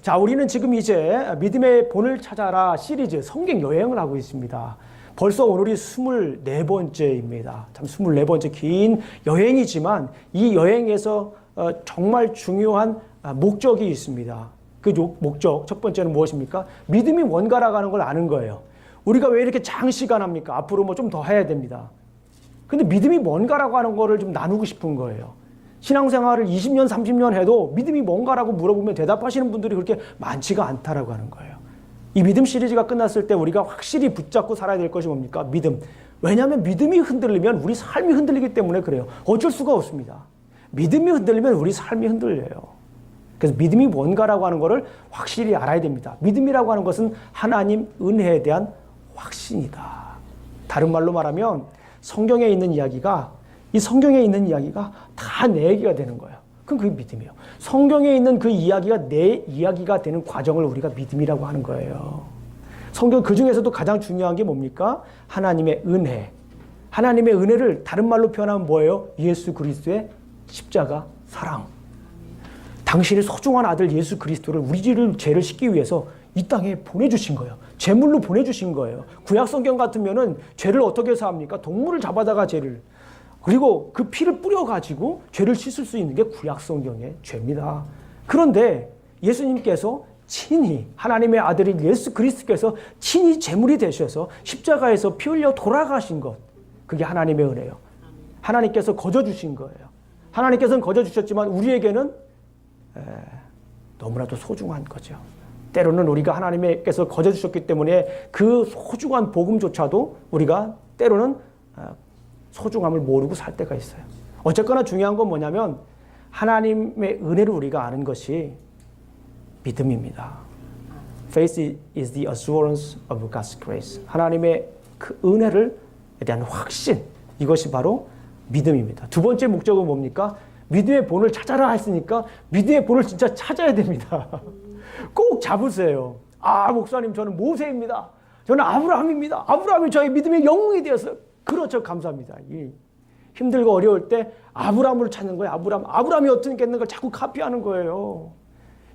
자, 우리는 지금 이제 믿음의 본을 찾아라 시리즈 성경 여행을 하고 있습니다. 벌써 오늘이 24번째입니다. 참 24번째 긴 여행이지만 이 여행에서 정말 중요한 목적이 있습니다. 그 목적, 첫 번째는 무엇입니까? 믿음이 뭔가라는 걸 아는 거예요. 우리가 왜 이렇게 장시간 합니까? 앞으로 뭐 좀 더 해야 됩니다. 근데 믿음이 뭔가라고 하는 거를 좀 나누고 싶은 거예요. 신앙생활을 20년, 30년 해도 믿음이 뭔가라고 물어보면 대답하시는 분들이 그렇게 많지가 않다라고 하는 거예요. 이 믿음 시리즈가 끝났을 때 우리가 확실히 붙잡고 살아야 될 것이 뭡니까? 믿음. 왜냐하면 믿음이 흔들리면 우리 삶이 흔들리기 때문에 그래요. 어쩔 수가 없습니다. 믿음이 흔들리면 우리 삶이 흔들려요. 그래서 믿음이 뭔가라고 하는 것을 확실히 알아야 됩니다. 믿음이라고 하는 것은 하나님 은혜에 대한 확신이다. 다른 말로 말하면 성경에 있는 이야기가 다 내 얘기가 되는 거예요. 그럼 그게 믿음이에요. 성경에 있는 그 이야기가 내 이야기가 되는 과정을 우리가 믿음이라고 하는 거예요. 성경 그 중에서도 가장 중요한 게 뭡니까? 하나님의 은혜. 하나님의 은혜를 다른 말로 표현하면 뭐예요? 예수 그리스도의 십자가 사랑. 당신의 소중한 아들 예수 그리스도를 우리 죄를 씻기 위해서 이 땅에 보내주신 거예요. 제물로 보내주신 거예요. 구약 성경 같으면은 죄를 어떻게 사합니까? 동물을 잡아다가 죄를. 그리고 그 피를 뿌려가지고 죄를 씻을 수 있는 게 구약 성경의 죄입니다. 그런데 예수님께서 친히 하나님의 아들인 예수 그리스도께서 친히 제물이 되셔서 십자가에서 피 흘려 돌아가신 것. 그게 하나님의 은혜예요. 하나님께서 거저주신 거예요. 하나님께서는 거저주셨지만 우리에게는 너무나도 소중한 거죠. 때로는 우리가 하나님께서 거저주셨기 때문에 그 소중한 복음조차도 우리가 때로는 소중함을 모르고 살 때가 있어요. 어쨌거나 중요한 건 뭐냐면 하나님의 은혜를 우리가 아는 것이 믿음입니다. Faith is the assurance of God's grace. 하나님의 그 은혜를 대한 확신, 이것이 바로 믿음입니다. 두 번째 목적은 뭡니까? 믿음의 본을 찾아라 했으니까 믿음의 본을 진짜 찾아야 됩니다. 꼭 잡으세요. 아, 목사님, 저는 모세입니다. 저는 아브라함입니다. 아브라함이 저의 믿음의 영웅이 되었어요. 그렇죠. 감사합니다. 힘들고 어려울 때 아브라함을 찾는 거예요. 아브라함이 어떻게 했는가 자꾸 카피하는 거예요.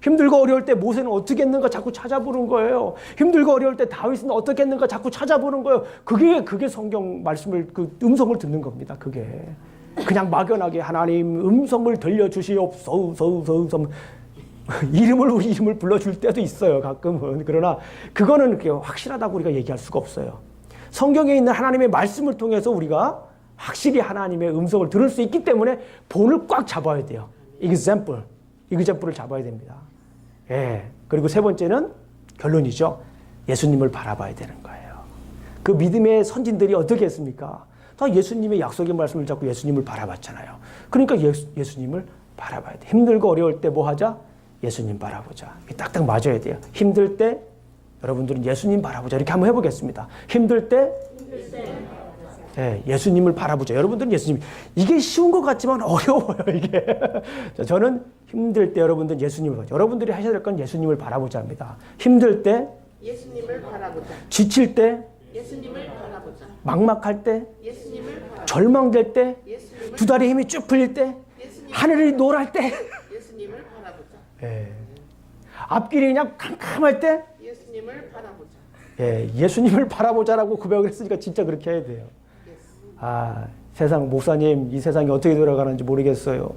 힘들고 어려울 때 모세는 어떻게 했는가 자꾸 찾아보는 거예요. 힘들고 어려울 때 다윗은 어떻게 했는가 자꾸 찾아보는 거예요. 그게 성경 말씀을, 그 음성을 듣는 겁니다. 그게. 그냥 막연하게 하나님 음성을 들려주시옵소서 우리 이름을 불러줄 때도 있어요. 가끔은. 그러나 그거는 그렇게 확실하다고 우리가 얘기할 수가 없어요. 성경에 있는 하나님의 말씀을 통해서 우리가 확실히 하나님의 음성을 들을 수 있기 때문에 본을 꽉 잡아야 돼요. example을 잡아야 됩니다. 예. 그리고 세 번째는 결론이죠. 예수님을 바라봐야 되는 거예요. 그 믿음의 선진들이 어떻게 했습니까? 다 예수님의 약속의 말씀을 잡고 예수님을 바라봤잖아요. 그러니까 예수님을 바라봐야 돼. 힘들고 어려울 때 뭐 하자? 예수님 바라보자. 딱딱 맞아야 돼요. 힘들 때 여러분들은 예수님 바라보자. 이렇게 한번 해보겠습니다. 힘들 때 예수님을 바라보자. 여러분들은 예수님. 이게 쉬운 것 같지만 어려워요. 이게. 저는 힘들 때 여러분들은 예수님을 바라보자. 여러분들이 하셔야 될 건 예수님을 바라보자 합니다. 힘들 때 예수님을 바라보자. 지칠 때 예수님을 바라보자. 막막할 때 예수님을 바라보자. 절망될 때 예수님을 두 다리 힘이 쭉 풀릴 때 하늘이 노랄 때 예수님을 바라보자. 앞길이 그냥 캄캄할 때 예수님을 바라보자. 예수님을 바라보자라고 고백을 했으니까 진짜 그렇게 해야 돼요. 아, 세상 목사님, 이 세상이 어떻게 돌아가는지 모르겠어요.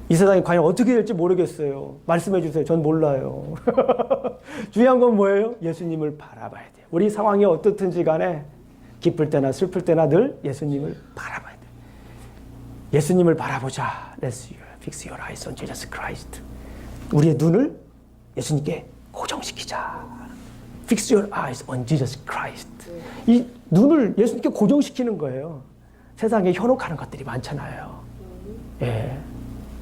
이 세상이 과연 어떻게 될지 모르겠어요. 말씀해 주세요. 전 몰라요. 중요한 건 뭐예요? 예수님을 바라봐야 돼요. 우리 상황이 어떻든지 간에 기쁠 때나 슬플 때나 늘 예수님을 바라봐야 돼요. 예수님을 바라보자. Let's fix your eyes on Jesus Christ. 우리의 눈을 예수님께 고정시키자. Fix your eyes on Jesus Christ. 이 눈을 예수님께 고정시키는 거예요. 세상에 현혹하는 것들이 많잖아요.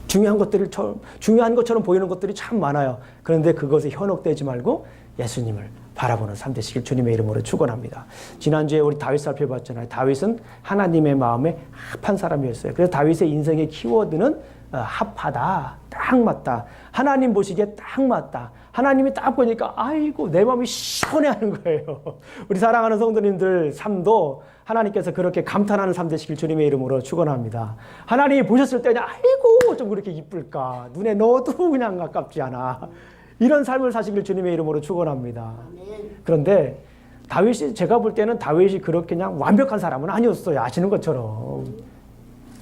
중요한 것처럼 보이는 것들이 참 많아요. 그런데 그것에 현혹되지 말고 예수님을 바라보는 삶 되시길 주님의 이름으로 축원합니다. 지난주에 우리 다윗 살펴봤잖아요. 다윗은 하나님의 마음에 합한 사람이었어요. 그래서 다윗의 인생의 키워드는 합하다, 딱 맞다. 하나님 보시기에 딱 맞다. 하나님이 딱 보니까 아이고 내 마음이 시원해하는 거예요. 우리 사랑하는 성도님들 삶도 하나님께서 그렇게 감탄하는 삶 되시길 주님의 이름으로 축원합니다. 하나님이 보셨을 때는 아이고 좀 그렇게 이쁠까. 눈에 넣어도 그냥 아깝지 않아. 이런 삶을 사시길 주님의 이름으로 축원합니다. 아멘. 그런데 다윗이 제가 볼 때는 다윗이 그렇게 그냥 완벽한 사람은 아니었어요. 아시는 것처럼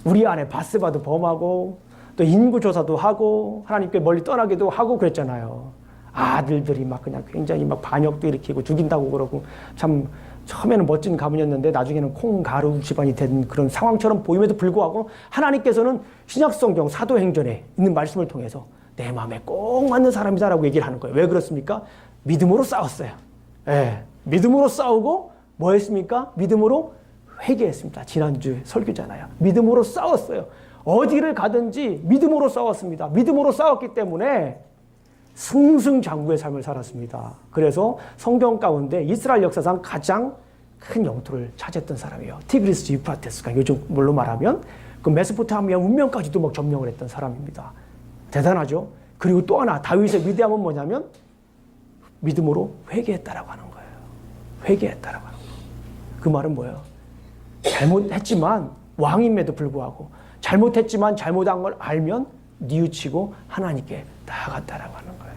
우리 안에 바스바도 범하고 또 인구 조사도 하고 하나님께 멀리 떠나기도 하고 그랬잖아요. 아들들이 막 그냥 굉장히 막 반역도 일으키고 죽인다고 그러고 참 처음에는 멋진 가문이었는데 나중에는 콩가루 집안이 된 그런 상황처럼 보임에도 불구하고 하나님께서는 신약성경 사도행전에 있는 말씀을 통해서 내 마음에 꼭 맞는 사람이다라고 얘기를 하는 거예요. 왜 그렇습니까? 믿음으로 싸웠어요. 예, 믿음으로 싸우고 뭐 했습니까? 믿음으로 회개했습니다. 지난주 설교잖아요. 믿음으로 싸웠어요. 어디를 가든지 믿음으로 싸웠습니다. 믿음으로 싸웠기 때문에 승승장구의 삶을 살았습니다. 그래서 성경 가운데 이스라엘 역사상 가장 큰 영토를 차지했던 사람이에요. 티그리스 유프라테스가 요즘 뭘로 말하면 그 메소포타미아 문명까지도 막 점령을 했던 사람입니다. 대단하죠? 그리고 또 하나 다윗의 위대함은 뭐냐면 믿음으로 회개했다라고 하는 거예요. 회개했다라고 하는 거예요. 그 말은 뭐예요? 잘못했지만 왕임에도 불구하고 잘못했지만 잘못한 걸 알면 뉘우치고 하나님께 나아갔다라고 하는 거예요.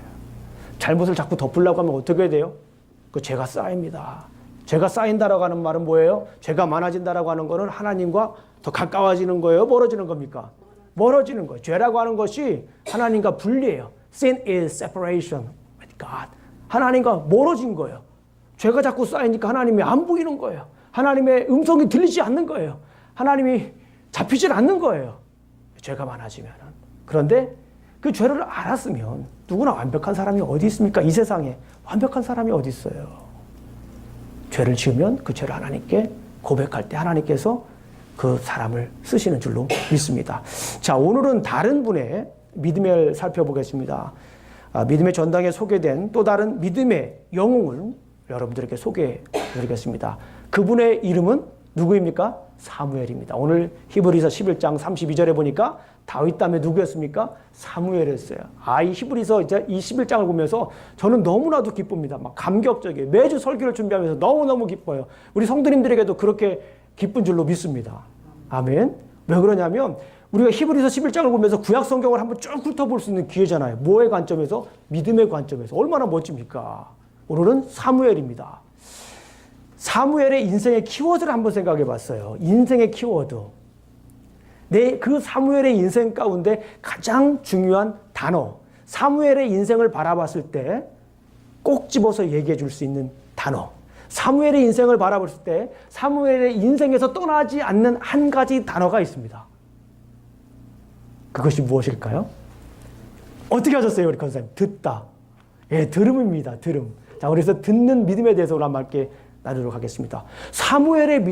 잘못을 자꾸 덮으려고 하면 어떻게 돼요? 그 죄가 쌓입니다. 죄가 쌓인다라고 하는 말은 뭐예요? 죄가 많아진다라고 하는 거는 하나님과 더 가까워지는 거예요? 멀어지는 겁니까? 멀어지는 거예요. 죄라고 하는 것이 하나님과 분리해요. Sin is separation with God. 하나님과 멀어진 거예요. 죄가 자꾸 쌓이니까 하나님이 안 보이는 거예요. 하나님의 음성이 들리지 않는 거예요. 하나님이 잡히질 않는 거예요. 죄가 많아지면. 그런데 그 죄를 알았으면 누구나 완벽한 사람이 어디 있습니까? 이 세상에 완벽한 사람이 어디 있어요? 죄를 지으면 그 죄를 하나님께 고백할 때 하나님께서 그 사람을 쓰시는 줄로 믿습니다. 자, 오늘은 다른 분의 믿음을 살펴보겠습니다. 믿음의 전당에 소개된 또 다른 믿음의 영웅을 여러분들에게 소개해드리겠습니다. 그분의 이름은 누구입니까? 사무엘입니다. 오늘 히브리서 11장 32절에 보니까 다윗 다음에 누구였습니까? 사무엘이었어요. 이 히브리서 이제 이 11장을 보면서 저는 너무나도 기쁩니다. 막 감격적이에요. 매주 설교를 준비하면서 너무너무 기뻐요. 우리 성도님들에게도 그렇게 기쁜 줄로 믿습니다. 아멘. 왜 그러냐면 우리가 히브리서 11장을 보면서 구약 성경을 한번 쭉 훑어볼 수 있는 기회잖아요. 뭐의 관점에서? 믿음의 관점에서. 얼마나 멋집니까? 오늘은 사무엘입니다. 사무엘의 인생의 키워드를 한번 생각해 봤어요. 인생의 키워드. 그 사무엘의 인생 가운데 가장 중요한 단어. 사무엘의 인생을 바라봤을 때 꼭 집어서 얘기해 줄 수 있는 단어. 사무엘의 인생을 바라봤을 때 사무엘의 인생에서 떠나지 않는 한 가지 단어가 있습니다. 그것이 무엇일까요? 어떻게 하셨어요, 우리 권사님? 듣다. 예, 들음입니다. 들음. 자, 그래서 듣는 믿음에 대해서 오늘 한번 함께 나누도록 하겠습니다. 사무엘의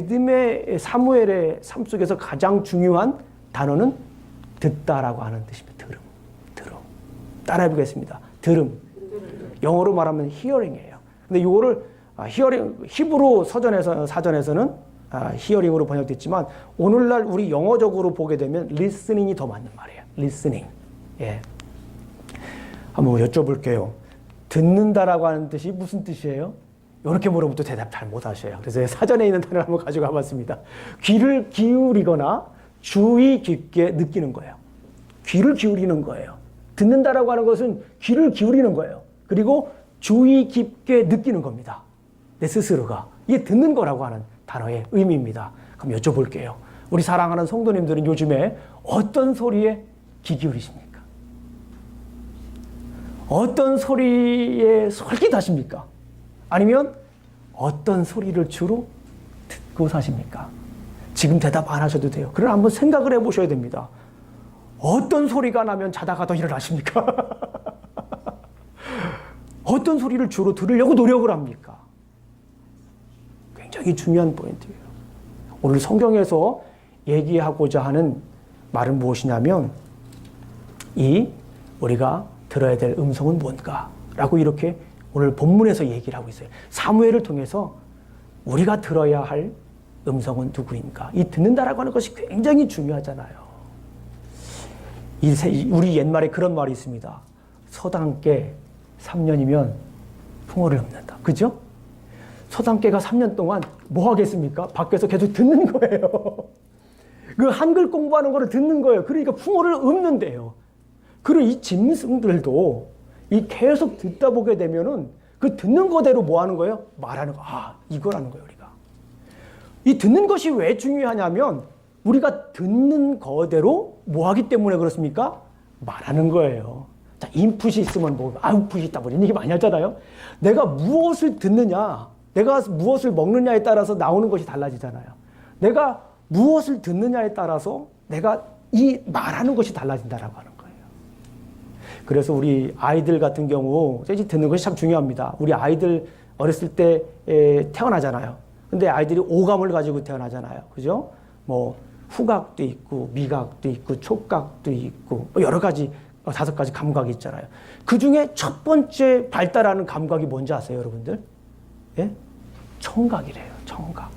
삶 속에서 가장 중요한 단어는 듣다라고 하는 뜻입니다. 들음. 들음. 따라해 보겠습니다. 들음. 영어로 말하면 hearing이에요. 근데 이거를 히브리 사전에서는 히어링으로 번역됐지만 오늘날 우리 영어적으로 보게 되면 listening이 더 맞는 말이에요. listening. 예. 한번 여쭤볼게요. 듣는다라고 하는 뜻이 무슨 뜻이에요? 이렇게 물어보면 또 대답 잘 못하셔요. 그래서 사전에 있는 단어를 한번 가지고 와봤습니다. 귀를 기울이거나 주의 깊게 느끼는 거예요. 귀를 기울이는 거예요. 듣는다라고 하는 것은 귀를 기울이는 거예요. 그리고 주의 깊게 느끼는 겁니다. 내 스스로가. 이게 듣는 거라고 하는 단어의 의미입니다. 그럼 여쭤볼게요. 우리 사랑하는 성도님들은 요즘에 어떤 소리에 귀 기울이십니까? 어떤 소리에 솔깃하십니까? 아니면 어떤 소리를 주로 듣고 사십니까? 지금 대답 안 하셔도 돼요. 그러나 한번 생각을 해보셔야 됩니다. 어떤 소리가 나면 자다가 더 일어나십니까? 어떤 소리를 주로 들으려고 노력을 합니까? 굉장히 중요한 포인트예요. 오늘 성경에서 얘기하고자 하는 말은 무엇이냐면 우리가 들어야 될 음성은 뭔가? 라고 이렇게 오늘 본문에서 얘기를 하고 있어요. 사무엘을 통해서 우리가 들어야 할 음성은 누구인가? 이 듣는다라고 하는 것이 굉장히 중요하잖아요. 우리 옛말에 그런 말이 있습니다. 서당깨 3년이면 풍어를 읊는다. 그죠? 서당깨가 3년 동안 뭐 하겠습니까? 밖에서 계속 듣는 거예요. 그 한글 공부하는 거를 듣는 거예요. 그러니까 풍어를 읊는데요. 그리고 이 짐승들도 이 계속 듣다 보게 되면은 그 듣는 거대로 뭐 하는 거예요? 말하는 거. 아, 이거라는 거예요, 우리가. 이 듣는 것이 왜 중요하냐면 우리가 듣는 거대로 뭐 하기 때문에 그렇습니까? 말하는 거예요. 자, 인풋이 있으면 뭐 아웃풋이 있다 뭐 이런 얘기 많이 하잖아요. 내가 무엇을 듣느냐, 내가 무엇을 먹느냐에 따라서 나오는 것이 달라지잖아요. 내가 무엇을 듣느냐에 따라서 내가 이 말하는 것이 달라진다라고 하는 거예요. 그래서 우리 아이들 같은 경우 듣는 것이 참 중요합니다. 우리 아이들 어렸을 때 태어나잖아요. 근데 아이들이 오감을 가지고 태어나잖아요. 그죠? 뭐 후각도 있고 미각도 있고 촉각도 있고 여러 가지 5가지 감각이 있잖아요. 그 중에 첫 번째 발달하는 감각이 뭔지 아세요, 여러분들? 예? 청각이래요. 청각.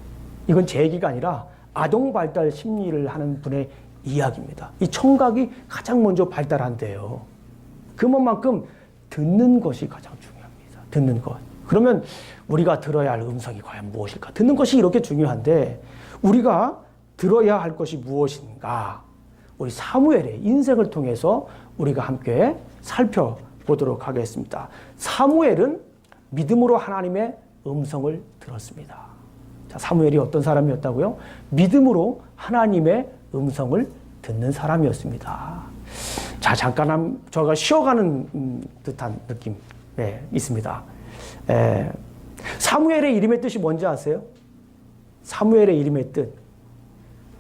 이건 제 얘기가 아니라 아동 발달 심리를 하는 분의 이야기입니다. 이 청각이 가장 먼저 발달한대요. 그만큼 듣는 것이 가장 중요합니다. 듣는 것. 그러면 우리가 들어야 할 음성이 과연 무엇일까? 듣는 것이 이렇게 중요한데 우리가 들어야 할 것이 무엇인가? 우리 사무엘의 인생을 통해서 우리가 함께 살펴보도록 하겠습니다. 사무엘은 믿음으로 하나님의 음성을 들었습니다. 자, 사무엘이 어떤 사람이었다고요? 믿음으로 하나님의 음성을 듣는 사람이었습니다. 자, 잠깐 저가 쉬어가는 듯한 느낌 있습니다. 사무엘의 이름의 뜻이 뭔지 아세요? 사무엘의 이름의 뜻,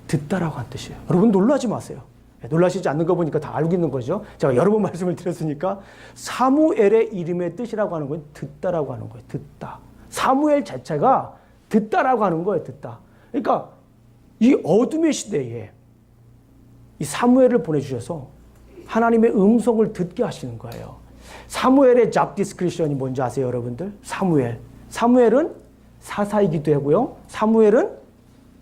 듣다라고 한 뜻이에요. 여러분 놀라지 마세요. 놀라시지 않는 거 보니까 다 알고 있는 거죠. 제가 여러 번 말씀을 드렸으니까 사무엘의 이름의 뜻이라고 하는 건 듣다라고 하는 거예요. 듣다. 사무엘 자체가 듣다라고 하는 거예요. 듣다. 그러니까 이 어둠의 시대에 이 사무엘을 보내주셔서 하나님의 음성을 듣게 하시는 거예요. 사무엘의 job description이 뭔지 아세요, 여러분들? 사무엘은 사사이기도 하고요. 사무엘은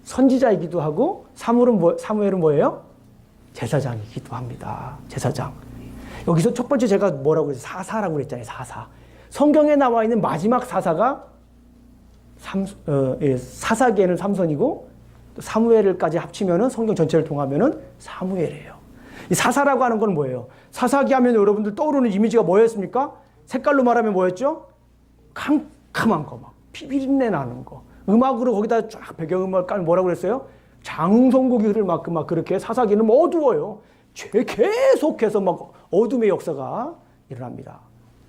선지자이기도 하고 사무엘은 뭐예요? 제사장이기도 합니다. 제사장. 여기서 첫 번째 제가 뭐라고 그랬어요? 사사라고 그랬잖아요. 사사. 성경에 나와 있는 마지막 사사가 사사기에는 삼손이고 사무엘까지 합치면은 성경 전체를 통하면은 사무엘이에요. 이 사사라고 하는 건 뭐예요? 사사기 하면 여러분들 떠오르는 이미지가 뭐였습니까? 색깔로 말하면 뭐였죠? 캄캄한 거, 막 피비린내 나는 거. 음악으로 거기다 쫙 배경음악 깔면 뭐라고 그랬어요? 장송곡이 막 그렇게 사사기는 어두워요. 계속해서 막 어둠의 역사가 일어납니다.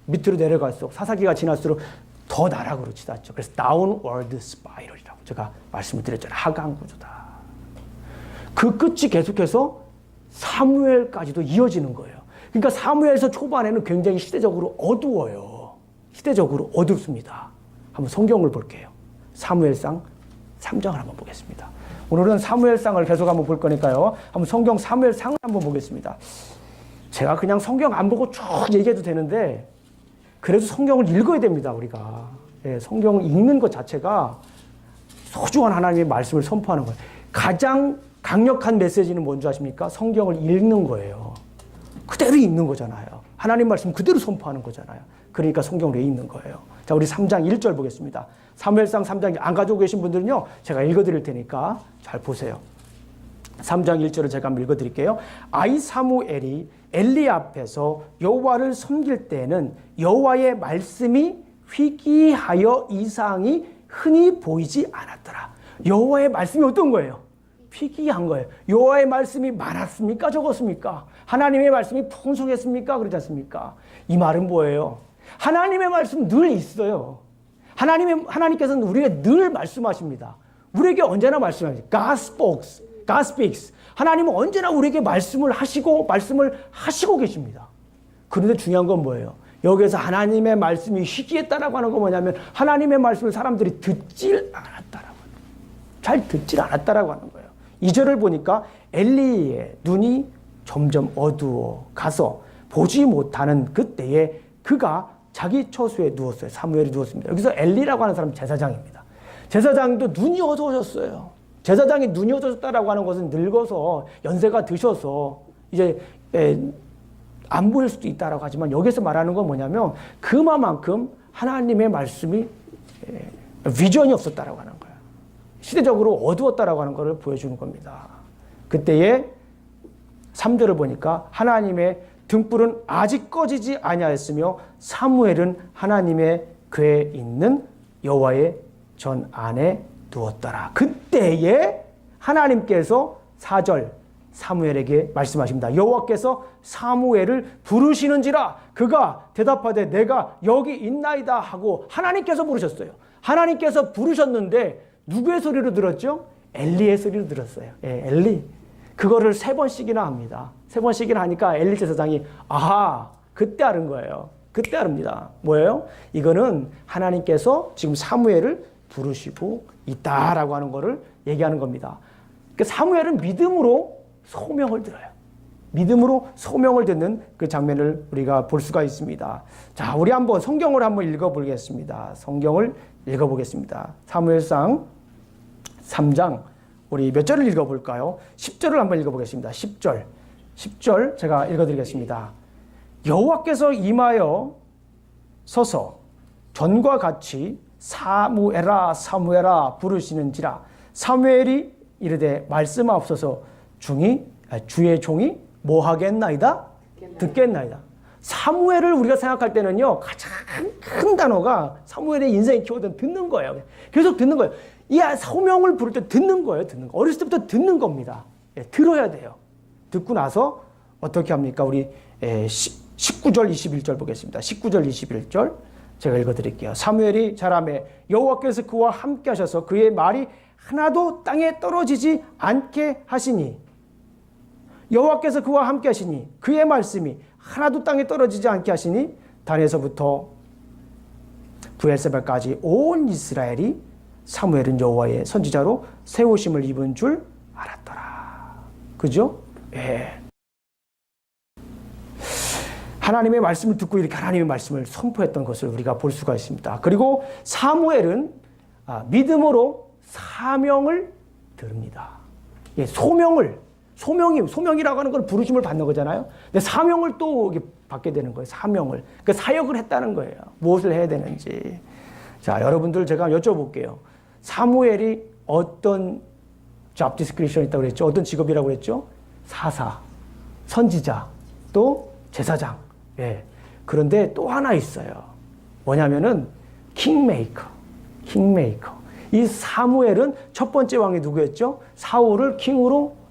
밑으로 내려갈수록 사사기가 지날수록 더 나락으로 치닫죠. 그래서 downward spiral이라고 제가 말씀을 드렸잖아요. 하강 구조다. 그 끝이 계속해서 사무엘까지도 이어지는 거예요. 그러니까 사무엘서 초반에는 굉장히 시대적으로 어두워요. 시대적으로 어둡습니다. 한번 성경을 볼게요. 사무엘상 3장을 한번 보겠습니다. 오늘은 사무엘상을 계속 한번 볼 거니까요. 한번 성경 사무엘상을 한번 보겠습니다. 제가 그냥 성경 안 보고 쭉 얘기해도 되는데 그래도 성경을 읽어야 됩니다, 우리가. 예, 성경을 읽는 것 자체가 소중한 하나님의 말씀을 선포하는 거예요. 가장 강력한 메시지는 뭔지 아십니까? 성경을 읽는 거예요. 그대로 읽는 거잖아요. 하나님 말씀 그대로 선포하는 거잖아요. 그러니까 성경을 왜 읽는 거예요? 자, 우리 3장 1절 보겠습니다. 사무엘상 3장 안 가지고 계신 분들은요, 제가 읽어드릴 테니까 잘 보세요. 3장 1절을 제가 한번 읽어드릴게요. 아이 사무엘이 엘리 앞에서 여호와를 섬길 때는 여호와의 말씀이 희귀하여 이상이 흔히 보이지 않았더라. 여호와의 말씀이 어떤 거예요? 희귀한 거예요. 여호와의 말씀이 많았습니까? 적었습니까? 하나님의 말씀이 풍성했습니까? 그러지 않습니까? 이 말은 뭐예요? 하나님의 말씀 늘 있어요. 하나님께서는 우리에게 늘 말씀하십니다. 우리에게 언제나 말씀하십니다. God speaks. 하나님은 언제나 우리에게 말씀을 하시고 계십니다. 그런데 중요한 건 뭐예요? 여기에서 하나님의 말씀이 희귀했다라고 하는 건 뭐냐면 하나님의 말씀을 사람들이 듣질 않았다라고. 잘 듣질 않았다라고 하는 거예요. 2절을 보니까 엘리의 눈이 점점 어두워 가서 보지 못하는 그때에 그가 자기 처소에 누웠어요. 사무엘이 누웠습니다. 여기서 엘리라고 하는 사람은 제사장입니다. 제사장도 눈이 어두워졌어요. 제사장이 눈이 어두워졌다라고 하는 것은 늙어서 연세가 드셔서 이제 안 보일 수도 있다라고 하지만 여기서 말하는 건 뭐냐면 그만큼 하나님의 말씀이 비전이 없었다라고 하는 거예요. 시대적으로 어두웠다라고 하는 것을 보여주는 겁니다. 그때에 3절을 보니까 하나님의 등불은 아직 꺼지지 아니하였으며 사무엘은 하나님의 궤에 있는 여호와의 전 안에 두었더라. 그때에 하나님께서 4절 사무엘에게 말씀하십니다. 여호와께서 사무엘을 부르시는지라 그가 대답하되 내가 여기 있나이다 하고 하나님께서 부르셨어요. 하나님께서 부르셨는데 누구의 소리로 들었죠? 엘리의 소리로 들었어요. 예, 엘리. 그거를 3번씩이나 합니다. 3번씩이나 하니까 엘리 제사장이 아하 그때 알은 거예요. 그때 아릅니다. 뭐예요? 이거는 하나님께서 지금 사무엘을 부르시고 있다라고 하는 거를 얘기하는 겁니다. 그러니까 사무엘은 믿음으로 소명을 들어요. 믿음으로 소명을 듣는 그 장면을 우리가 볼 수가 있습니다. 자, 우리 한번 성경을 한번 읽어보겠습니다. 성경을 읽어보겠습니다. 사무엘상 3장 우리 몇 절을 읽어볼까요? 10절을 한번 읽어보겠습니다. 10절 제가 읽어드리겠습니다. 여호와께서 임하여 서서 전과 같이 사무엘아 사무엘아 부르시는지라 사무엘이 이르되 말씀하옵소서 주의 종이 뭐 하겠나이다? 듣겠나이다. 사무엘을 우리가 생각할 때는요 가장 큰 단어가 사무엘의 인생의 키워드는 듣는 거예요. 계속 듣는 거예요. 이 소명을 부를 때 듣는 거예요. 듣는 거. 어렸을 때부터 듣는 겁니다. 예, 들어야 돼요. 듣고 나서 어떻게 합니까? 우리 19절 21절 보겠습니다. 19절 21절 제가 읽어드릴게요. 사무엘이 자라매 여호와께서 그와 함께 하셔서 그의 말이 하나도 땅에 떨어지지 않게 하시니 여호와께서 그와 함께 하시니 그의 말씀이 하나도 땅에 떨어지지 않게 하시니 단에서부터 브엘세바까지 온 이스라엘이 사무엘은 여호와의 선지자로 세우심을 입은 줄 알았더라. 그죠? 예. 하나님의 말씀을 듣고 이렇게 하나님의 말씀을 선포했던 것을 우리가 볼 수가 있습니다. 그리고 사무엘은 믿음으로 사명을 들읍니다. 예, 소명이라고 하는 걸 부르심을 받는 거잖아요. 근데 사명을 또 받게 되는 거예요. 사명을. 그러니까 사역을 했다는 거예요. 무엇을 해야 되는지. 자, 여러분들 제가 여쭤볼게요. 사무엘이 어떤 job description이 있다고 그랬죠? 어떤 직업이라고 그랬죠? 사사, 선지자, 또 제사장. 예. 그런데 또 하나 있어요. 뭐냐면은 킹메이커. 이 사무엘은 첫 번째 왕이 누구였죠? 사울을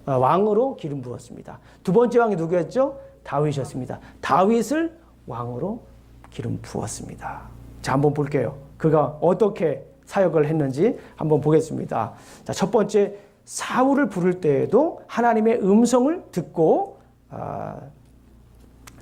왕으로 기름 부었습니다. 두 번째 왕이 누구였죠? 다윗이었습니다. 다윗을 왕으로 기름 부었습니다. 자, 한번 볼게요. 그가 어떻게 사역을 했는지 한번 보겠습니다. 자, 첫 번째 사울을 부를 때에도 하나님의 음성을 듣고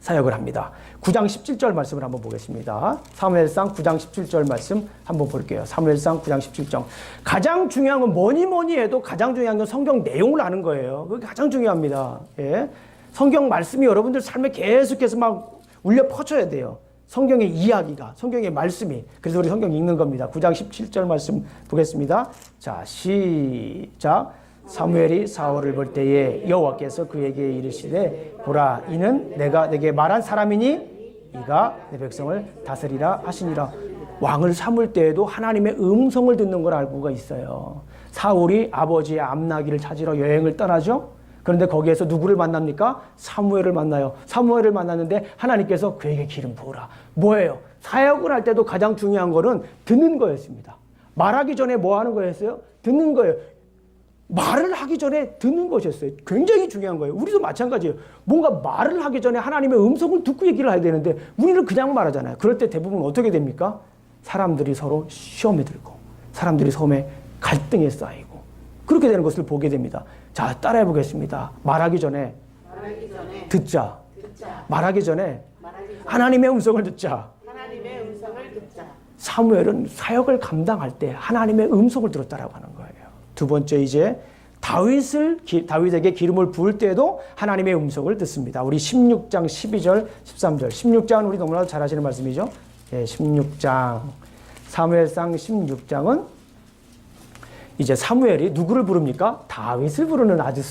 사역을 합니다. 9장 17절 말씀을 한번 보겠습니다. 사무엘상 9장 17절 말씀 한번 볼게요. 사무엘상 9장 17절. 가장 중요한 건 뭐니 해도 가장 중요한 건 성경 내용을 아는 거예요. 그게 가장 중요합니다. 예. 성경 말씀이 여러분들 삶에 계속해서 막 울려 퍼져야 돼요. 성경의 이야기가, 성경의 말씀이. 그래서 우리 성경 읽는 겁니다. 9장 17절 말씀 보겠습니다. 자, 시작. 사무엘이 사울을 볼 때에 여호와께서 그에게 이르시되 보라 이는 내가 내게 말한 사람이니 이가 내 백성을 다스리라 하시니라. 왕을 삼을 때에도 하나님의 음성을 듣는 걸 알고가 있어요. 사울이 아버지의 암나기를 찾으러 여행을 떠나죠. 그런데 거기에서 누구를 만납니까? 사무엘을 만나요. 사무엘을 만났는데 하나님께서 그에게 기름 부으라. 뭐예요? 사역을 할 때도 가장 중요한 거는 듣는 거였습니다. 말하기 전에 뭐 하는 거였어요? 듣는 거예요. 말을 하기 전에 듣는 것이었어요. 굉장히 중요한 거예요. 우리도 마찬가지예요. 뭔가 말을 하기 전에 하나님의 음성을 듣고 얘기를 해야 되는데 우리는 그냥 말하잖아요. 그럴 때 대부분 어떻게 됩니까? 사람들이 서로 시험에 들고 사람들이 서로 갈등에 쌓이고 그렇게 되는 것을 보게 됩니다. 자, 따라해 보겠습니다. 말하기 전에 듣자. 말하기 전에 하나님의 음성을 듣자. 사무엘은 사역을 감당할 때 하나님의 음성을 들었다라고 하는 거예요. 두 번째 이제 다윗에게 기름을 부을 때에도 하나님의 음성을 듣습니다. 우리 16장 12절 13절 16장은 우리 너무나도 잘 아시는 말씀이죠. 예, 16장 사무엘상 16장은 이제 사무엘이 누구를 부릅니까? 다윗을 부르는 아주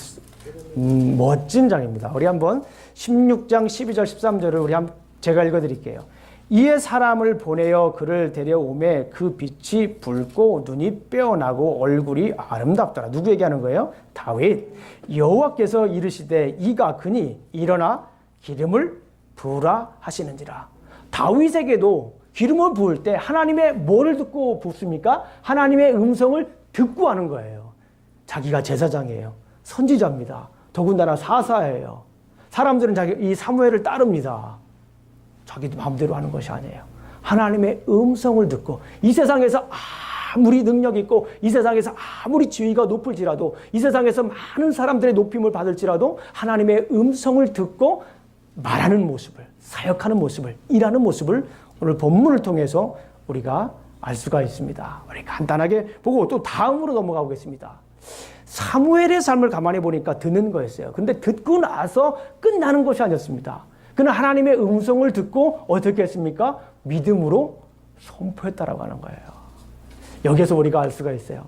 멋진 장입니다. 우리 한번 16장 12절 13절을 제가 읽어드릴게요. 이에 사람을 보내어 그를 데려오매 그 빛이 붉고 눈이 빼어나고 얼굴이 아름답더라. 누구 얘기하는 거예요? 다윗. 여호와께서 이르시되 이가 그니 일어나 기름을 부으라 하시는지라. 다윗에게도 기름을 부을 때 하나님의 뭐를 듣고 붓습니까? 하나님의 음성을 듣고 하는 거예요. 자기가 제사장이에요. 선지자입니다. 더군다나 사사예요. 사람들은 이 사무엘을 따릅니다. 자기 마음대로 하는 것이 아니에요. 하나님의 음성을 듣고 이 세상에서 아무리 능력 있고 이 세상에서 아무리 지위가 높을지라도 이 세상에서 많은 사람들의 높임을 받을지라도 하나님의 음성을 듣고 말하는 모습을, 사역하는 모습을, 일하는 모습을 오늘 본문을 통해서 우리가 알 수가 있습니다. 우리 간단하게 보고 또 다음으로 넘어가 보겠습니다. 사무엘의 삶을 가만히 보니까 듣는 거였어요. 근데 듣고 나서 끝나는 것이 아니었습니다. 그는 하나님의 음성을 듣고 어떻게 했습니까? 믿음으로 선포했다라고 하는 거예요. 여기에서 우리가 알 수가 있어요.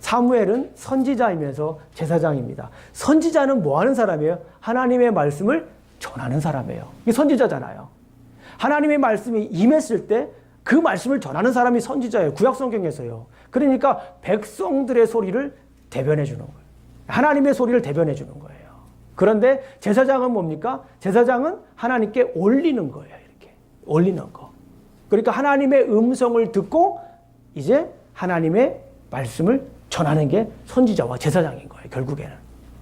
사무엘은 선지자이면서 제사장입니다. 선지자는 뭐 하는 사람이에요? 하나님의 말씀을 전하는 사람이에요. 이게 선지자잖아요. 하나님의 말씀이 임했을 때 그 말씀을 전하는 사람이 선지자예요. 구약 성경에서요. 그러니까 백성들의 소리를 대변해 주는 거예요. 하나님의 소리를 대변해 주는 거예요. 그런데 제사장은 뭡니까? 제사장은 하나님께 올리는 거예요. 이렇게 올리는 거. 그러니까 하나님의 음성을 듣고 이제 하나님의 말씀을 전하는 게 선지자와 제사장인 거예요. 결국에는.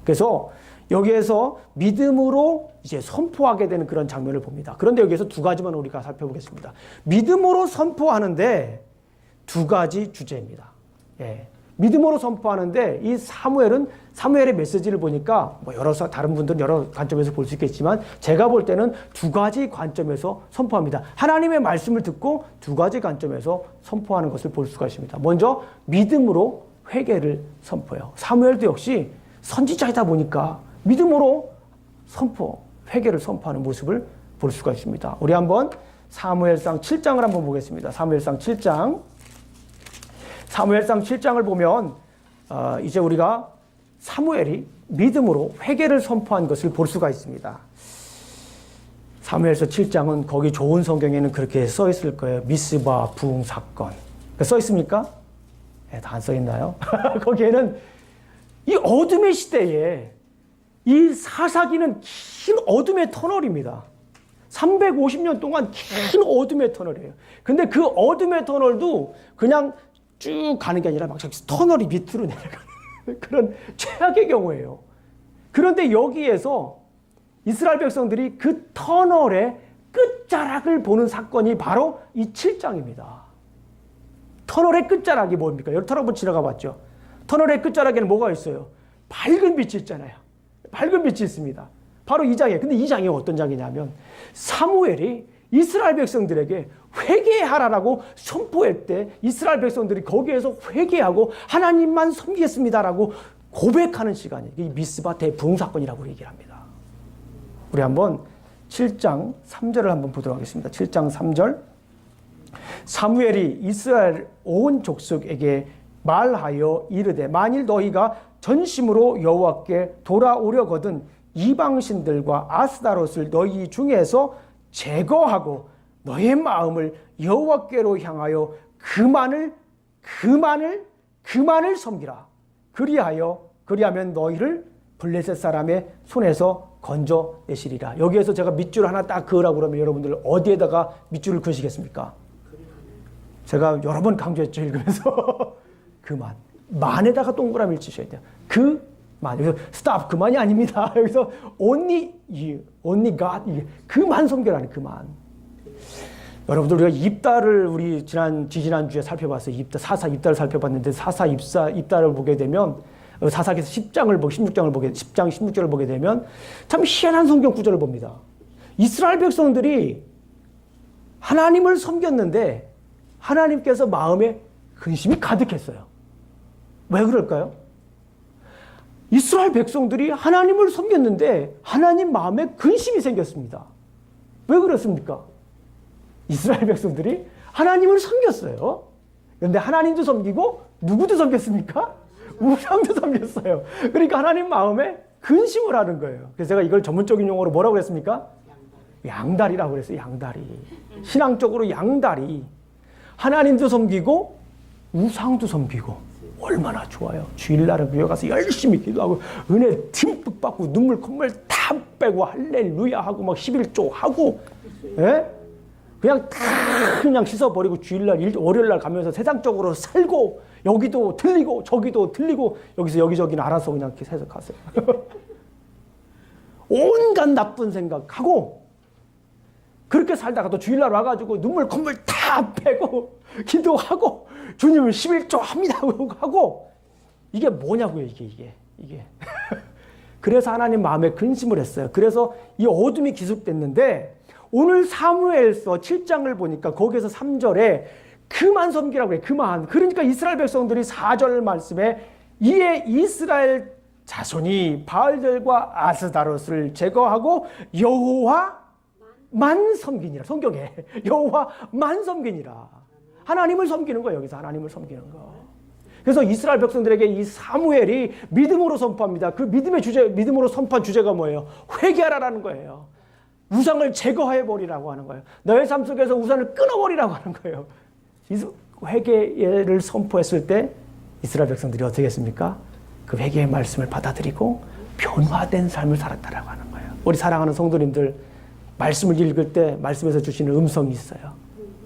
그래서 여기에서 믿음으로 이제 선포하게 되는 그런 장면을 봅니다. 그런데 여기에서 두 가지만 우리가 살펴보겠습니다. 믿음으로 선포하는데 두 가지 주제입니다. 예. 믿음으로 선포하는데 이 사무엘의 메시지를 보니까 뭐 다른 분들은 여러 관점에서 볼 수 있겠지만 제가 볼 때는 두 가지 관점에서 선포합니다. 하나님의 말씀을 듣고 두 가지 관점에서 선포하는 것을 볼 수가 있습니다. 먼저 믿음으로 회개를 선포해요. 사무엘도 역시 선지자이다 보니까 믿음으로 회개를 선포하는 모습을 볼 수가 있습니다. 우리 한번 사무엘상 7장을 한번 보겠습니다. 사무엘상 7장. 사무엘상 7장을 보면 이제 우리가 사무엘이 믿음으로 회개를 선포한 것을 볼 수가 있습니다. 사무엘서 7장은 거기 좋은 성경에는 그렇게 써 있을 거예요. 미스바 부흥 사건. 써 있습니까? 네, 다 안 써 있나요? 거기에는 이 어둠의 시대에 이 사사기는 긴 어둠의 터널입니다. 350년 동안 긴 어둠의 터널이에요. 근데 그 어둠의 터널도 그냥 쭉 가는 게 아니라 막 터널이 밑으로 내려가는 그런 최악의 경우예요. 그런데 여기에서 이스라엘 백성들이 그 터널의 끝자락을 보는 사건이 바로 이 7장입니다. 터널의 끝자락이 뭡니까? 여기 터널 한번 지나가 봤죠? 터널의 끝자락에는 뭐가 있어요? 밝은 빛이 있잖아요. 밝은 빛이 있습니다. 바로 이 장이에요. 근데 이 장이 어떤 장이냐면 사무엘이 이스라엘 백성들에게 회개하라라고 선포할 때 이스라엘 백성들이 거기에서 회개하고 하나님만 섬기겠습니다라고 고백하는 시간이 이 미스바 대부흥 사건이라고 얘기를 합니다. 우리 한번 7장 3절을 한번 보도록 하겠습니다. 7장 3절. 사무엘이 이스라엘 온 족속에게 말하여 이르되 만일 너희가 전심으로 여호와께 돌아오려거든 이방신들과 아스다롯을 너희 중에서 제거하고 너의 마음을 여호와께로 향하여 그만을 섬기라. 그리하면 너희를 블레셋 사람의 손에서 건져내시리라. 여기에서 제가 밑줄 하나 딱 그으라고 그러면 여러분들 어디에다가 밑줄을 그으시겠습니까? 제가 여러 번 강조했죠. 읽으면서 그만. 만에다가 동그라미를 치셔야 돼요. 그만. 여기서 stop. 그만이 아닙니다. 여기서 only God. 그만 섬겨라는 그만. 여러분들 우리가 입다를 우리 지지난주에 살펴봤어요. 사사 입다를 살펴봤는데 사사 입다를 보게 되면 사사기에서 10장, 16절을 보게 되면 참 희한한 성경 구절을 봅니다. 이스라엘 백성들이 하나님을 섬겼는데 하나님께서 마음에 근심이 가득했어요. 왜 그럴까요? 이스라엘 백성들이 하나님을 섬겼는데 하나님 마음에 근심이 생겼습니다. 왜 그렇습니까? 이스라엘 백성들이 하나님을 섬겼어요. 그런데 하나님도 섬기고 누구도 섬겼습니까? 우상도 섬겼어요. 그러니까 하나님 마음에 근심을 하는 거예요. 그래서 제가 이걸 전문적인 용어로 뭐라고 그랬습니까? 양다리라고 그랬어요. 양다리. 신앙적으로 양다리. 하나님도 섬기고 우상도 섬기고 얼마나 좋아요. 주일날은 교회 가서 열심히 기도하고 은혜 듬뿍 받고 눈물 콧물 다 빼고 할렐루야 하고 막 11조 하고, 예? 그냥 다 그냥 씻어버리고 주일날 월요일날 가면서 세상적으로 살고 여기도 들리고 저기도 들리고 여기서 여기저기는 알아서 그냥 이렇게 해석하세요. 온갖 나쁜 생각하고 그렇게 살다가 또 주일날 와가지고 눈물 콧물 다 빼고 기도하고 주님을 11조 합니다 하고 이게 뭐냐고요 이게. 그래서 하나님 마음에 근심을 했어요. 그래서 이 어둠이 기습됐는데 오늘 사무엘서 7장을 보니까 거기에서 3절에 그만 섬기라고 해요. 그만. 그러니까 이스라엘 백성들이 4절 말씀에 이에 이스라엘 자손이 바알들과 아스다롯을 제거하고 여호와만 섬기니라. 성경에 여호와만 섬기니라. 하나님을 섬기는 거예요. 여기서 하나님을 섬기는 거. 그래서 이스라엘 백성들에게 이 사무엘이 믿음으로 선포합니다. 그 믿음으로 선포한 주제가 뭐예요? 회개하라라는 거예요. 우상을 제거해버리라고 하는 거예요. 너의 삶 속에서 우상을 끊어버리라고 하는 거예요. 회개를 선포했을 때 이스라엘 백성들이 어떻게 했습니까? 그 회개의 말씀을 받아들이고 변화된 삶을 살았다라고 하는 거예요. 우리 사랑하는 성도님들, 말씀을 읽을 때 말씀에서 주시는 음성이 있어요.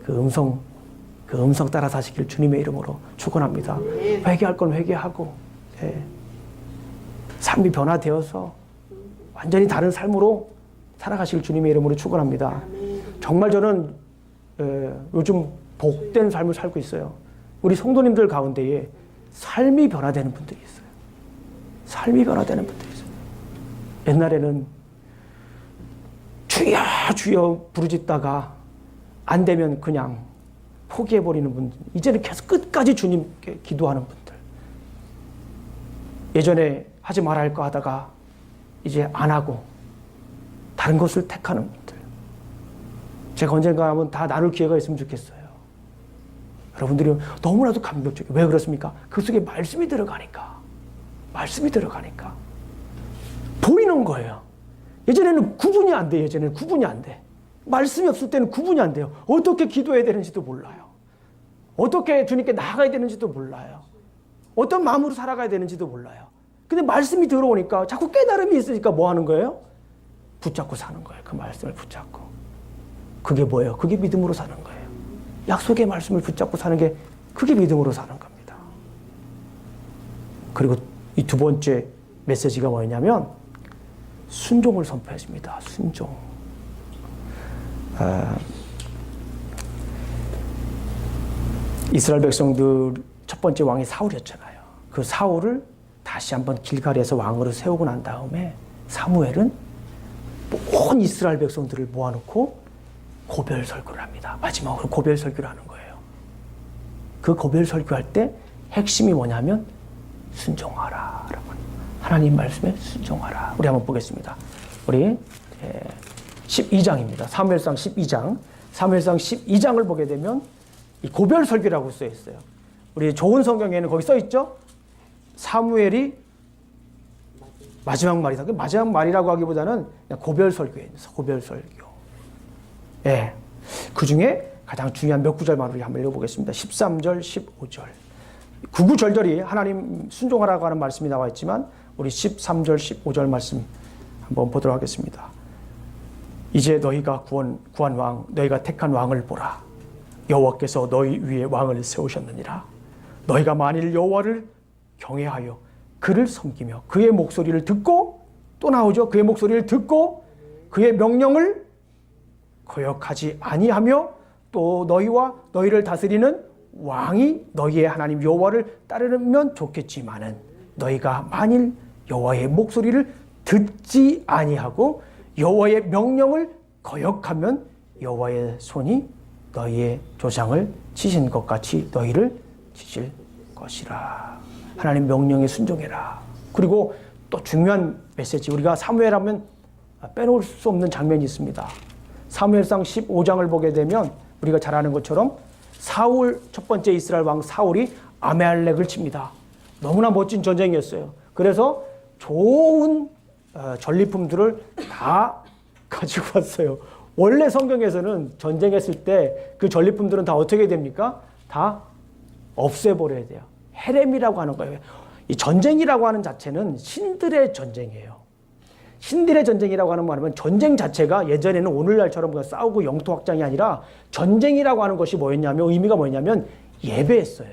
그 음성 따라 사시길 주님의 이름으로 축원합니다. 회개할 건 회개하고, 삶이 변화되어서 완전히 다른 삶으로 살아가실 주님의 이름으로 축원합니다. 정말 저는 요즘 복된 삶을 살고 있어요. 우리 성도님들 가운데에 삶이 변화되는 분들이 있어요. 삶이 변화되는 분들이 있어요. 옛날에는 주여 주여 부르짖다가 안 되면 그냥 포기해버리는 분들, 이제는 계속 끝까지 주님께 기도하는 분들, 예전에 하지 말아야 할 거 하다가 이제 안 하고 다른 것을 택하는 분들, 제가 언젠가 한번 다 나눌 기회가 있으면 좋겠어요. 여러분들이 너무나도 감격적이에요. 왜 그렇습니까? 그 속에 말씀이 들어가니까 보이는 거예요. 예전에는 구분이 안 돼. 말씀이 없을 때는 구분이 안 돼요. 어떻게 기도해야 되는지도 몰라요. 어떻게 주님께 나아가야 되는지도 몰라요. 어떤 마음으로 살아가야 되는지도 몰라요. 근데 말씀이 들어오니까 자꾸 깨달음이 있으니까 뭐 하는 거예요? 붙잡고 사는 거예요. 그 말씀을 붙잡고. 그게 뭐예요? 그게 믿음으로 사는 거예요. 약속의 말씀을 붙잡고 사는 게 그게 믿음으로 사는 겁니다. 그리고 이 두 번째 메시지가 뭐냐면 순종을 선포했습니다. 순종. 이스라엘 백성들 첫 번째 왕이 사울이었잖아요. 그 사울을 다시 한번 길갈에서 왕으로 세우고 난 다음에 사무엘은 온 이스라엘 백성들을 모아놓고 고별 설교를 합니다. 마지막으로 고별 설교를 하는 거예요. 그 고별 설교할 때 핵심이 뭐냐면 순종하라. 하나님 말씀에 순종하라. 우리 한번 보겠습니다. 우리 12장입니다. 사무엘상 12장. 사무엘상 12장을 보게 되면 이 고별 설교라고 써 있어요. 우리 좋은 성경에는 거기 써 있죠? 사무엘이 마지막 말이다. 마지막 말이라고 하기보다는 그냥 고별 설교예요. 고별 설교. 예. 그 중에 가장 중요한 몇 구절만 우리 한번 읽어보겠습니다. 13절, 15절. 구구절절이 하나님 순종하라고 하는 말씀이 나와 있지만 우리 13절, 15절 말씀 한번 보도록 하겠습니다. 이제 너희가 구한 왕, 너희가 택한 왕을 보라. 여호와께서 너희 위에 왕을 세우셨느니라. 너희가 만일 여호와를 경외하여 그를 섬기며 그의 목소리를 듣고, 또 나오죠. 그의 목소리를 듣고 그의 명령을 거역하지 아니하며 또 너희와 너희를 다스리는 왕이 너희의 하나님 여호와를 따르면 좋겠지만은 너희가 만일 여호와의 목소리를 듣지 아니하고 여호와의 명령을 거역하면 여호와의 손이 너희의 조상을 치신 것 같이 너희를 치실 것이라. 하나님 명령에 순종해라. 그리고 또 중요한 메시지, 우리가 사무엘 하면 빼놓을 수 없는 장면이 있습니다. 사무엘상 15장을 보게 되면 우리가 잘 아는 것처럼 사울, 첫 번째 이스라엘 왕 사울이 아말렉을 칩니다. 너무나 멋진 전쟁이었어요. 그래서 좋은 전리품들을 다 가지고 왔어요. 원래 성경에서는 전쟁했을 때 그 전리품들은 다 어떻게 됩니까? 다 없애버려야 돼요. 헤렘이라고 하는 거예요. 이 전쟁이라고 하는 자체는 신들의 전쟁이에요. 신들의 전쟁이라고 하는 말은 전쟁 자체가 예전에는 오늘날처럼 싸우고 영토 확장이 아니라 전쟁이라고 하는 것이 뭐였냐면 의미가 뭐였냐면 예배했어요.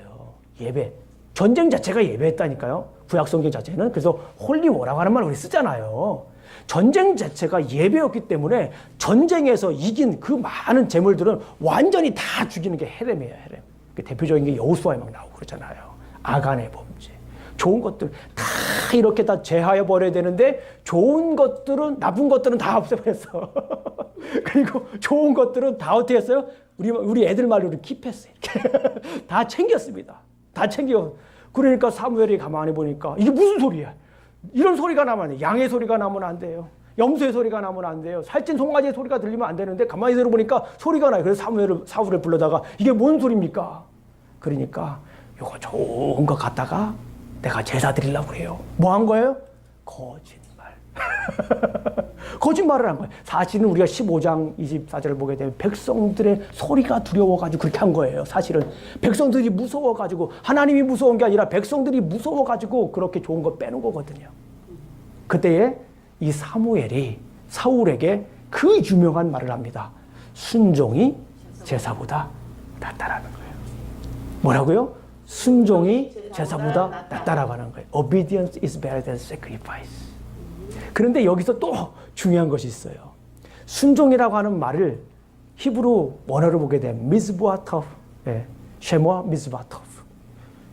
예배. 전쟁 자체가 예배했다니까요. 구약 성경 자체는. 그래서 홀리워라고 하는 말 우리 쓰잖아요. 전쟁 자체가 예배였기 때문에 전쟁에서 이긴 그 많은 재물들은 완전히 다 죽이는 게 헤렘이에요. 헤렘. 대표적인 게 여호수아에 막 나오고 그러잖아요. 아간의 범죄. 좋은 것들 다 이렇게 다 제하여 버려야 되는데 좋은 것들은 나쁜 것들은 다 없애버렸어. 그리고 좋은 것들은 다 어떻게 했어요? 우리 애들 말로는 킵했어요. 다 챙겼습니다. 다 챙겨. 그러니까 사무엘이 가만히 보니까 이게 무슨 소리야? 이런 소리가 나면 안 돼. 양의 소리가 나면 안 돼요. 염소의 소리가 나면 안 돼요. 살찐 송아지의 소리가 들리면 안 되는데 가만히 들어보니까 소리가 나요. 그래서 사울을 불러다가 이게 뭔 소리입니까? 그러니까 이거 좋은 거 갖다가 내가 제사 드리려고 그래요. 뭐 한 거예요? 거짓말. 거짓말을 한 거예요. 사실은 우리가 15장 24절을 보게 되면 백성들의 소리가 두려워가지고 그렇게 한 거예요. 사실은 백성들이 무서워가지고 하나님이 무서운 게 아니라 백성들이 무서워가지고 그렇게 좋은 거 빼는 거거든요. 그때에 이 사무엘이 사울에게 그 유명한 말을 합니다. 순종이 제사보다 낫다라는 거예요. 뭐라고요? 순종이 제사보다 낫다라고 하는 거예요. Obedience is better than sacrifice. 그런데 여기서 또 중요한 것이 있어요. 순종이라고 하는 말을 히브리 원어로 보게 되면 미즈바토프, 쉐모아 미즈바토프,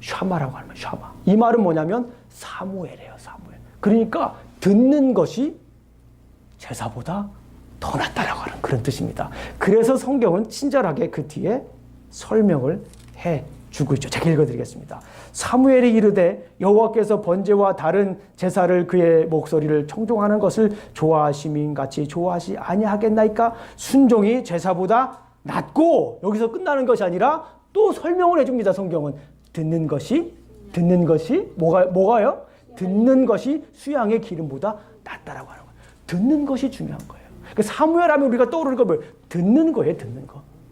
샤마라고 하는 거예요. 샤마. 이 말은 뭐냐면 사무엘이에요. 사무엘. 그러니까 듣는 것이 제사보다 더 낫다라고 하는 그런 뜻입니다. 그래서 성경은 친절하게 그 뒤에 설명을 해 주고 있죠. 제가 읽어드리겠습니다. 사무엘이 이르되 여호와께서 번제와 다른 제사를 그의 목소리를 청종하는 것을 좋아하심인 같이 좋아하시 아니하겠나이까? 순종이 제사보다 낫고, 여기서 끝나는 것이 아니라 또 설명을 해줍니다. 성경은 듣는 것이 뭐가요? 듣는 것이 수양의 기름보다 낫다라고 하는 거예요. 듣는 것이 중요한 거예요. 사무엘 하면 우리가 떠오르는 거 뭐예요? 듣는 거예요.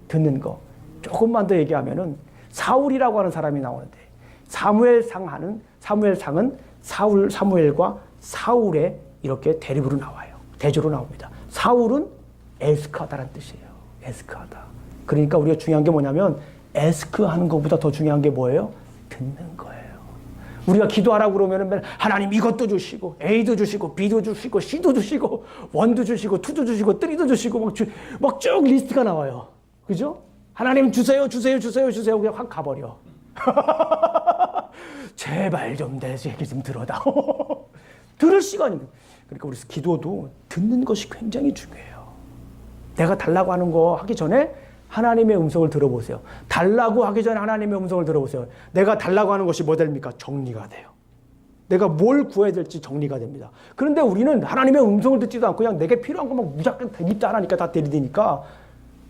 듣는 거. 조금만 더 얘기하면은 사울이라고 하는 사람이 나오는데 사무엘상은 사무엘과 사울의 이렇게 대립으로 나와요. 대조로 나옵니다. 사울은 에스크하다라는 뜻이에요. 에스크하다. 그러니까 우리가 중요한 게 뭐냐면 에스크하는 것보다 더 중요한 게 뭐예요? 듣는 거예요. 우리가 기도하라고 그러면 하나님 이것도 주시고 A도 주시고 B도 주시고 C도 주시고 1도 주시고 2도 주시고 3도 주시고 막 쭉 리스트가 나와요. 그죠? 하나님 주세요. 그냥 확 가버려. 제발 좀 내 얘기 좀 들어다오. 들을 시간입니다. 그러니까 우리 기도도 듣는 것이 굉장히 중요해요. 내가 달라고 하는 거 하기 전에 하나님의 음성을 들어보세요. 달라고 하기 전에 하나님의 음성을 들어보세요. 내가 달라고 하는 것이 뭐 됩니까? 정리가 돼요. 내가 뭘 구해야 될지 정리가 됩니다. 그런데 우리는 하나님의 음성을 듣지도 않고 그냥 내게 필요한 것만 무작정 대립도 안 하니까 다 들이대니까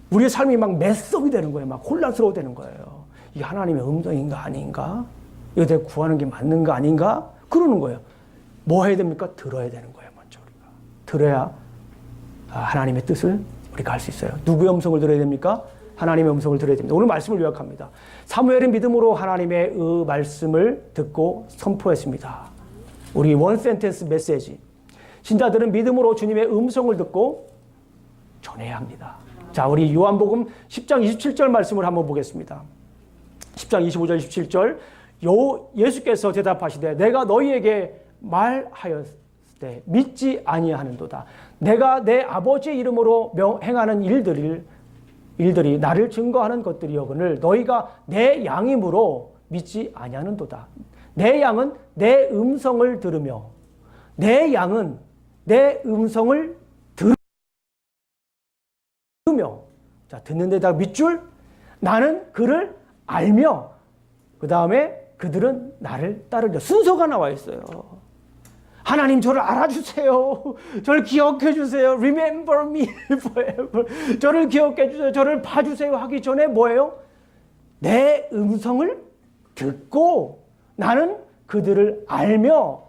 우리의 삶이 막 매석이 되는 거예요. 막 혼란스러워 되는 거예요. 이게 하나님의 음성인가 아닌가? 이거 내가 구하는 게 맞는가 아닌가? 그러는 거예요. 뭐 해야 됩니까? 들어야 되는 거예요. 먼저 우리가. 들어야 하나님의 뜻을 우리가 할 수 있어요. 누구의 음성을 들어야 됩니까? 하나님의 음성을 들어야 됩니다. 오늘 말씀을 요약합니다. 사무엘은 믿음으로 하나님의 말씀을 듣고 선포했습니다. 우리 원 센텐스 메시지. 신자들은 믿음으로 주님의 음성을 듣고 전해야 합니다. 자, 우리 요한복음 10장 27절 말씀을 한번 보겠습니다. 10장 25절 27절. 예수께서 대답하시되 내가 너희에게 말하였되 믿지 아니하는도다. 내가 내 아버지의 이름으로 행하는 일들이 나를 증거하는 것들이여거늘 너희가 내 양이므로 믿지 아니하는도다. 내 양은 내 음성을 들으며 내 양은 내 음성을 들으며 자 듣는 데다가 밑줄 나는 그를 알며 그 다음에 그들은 나를 따르려. 순서가 나와 있어요. 하나님 저를 알아주세요. 저를 기억해 주세요. Remember me forever. 저를 기억해 주세요. 저를 봐주세요 하기 전에 뭐예요? 내 음성을 듣고 나는 그들을 알며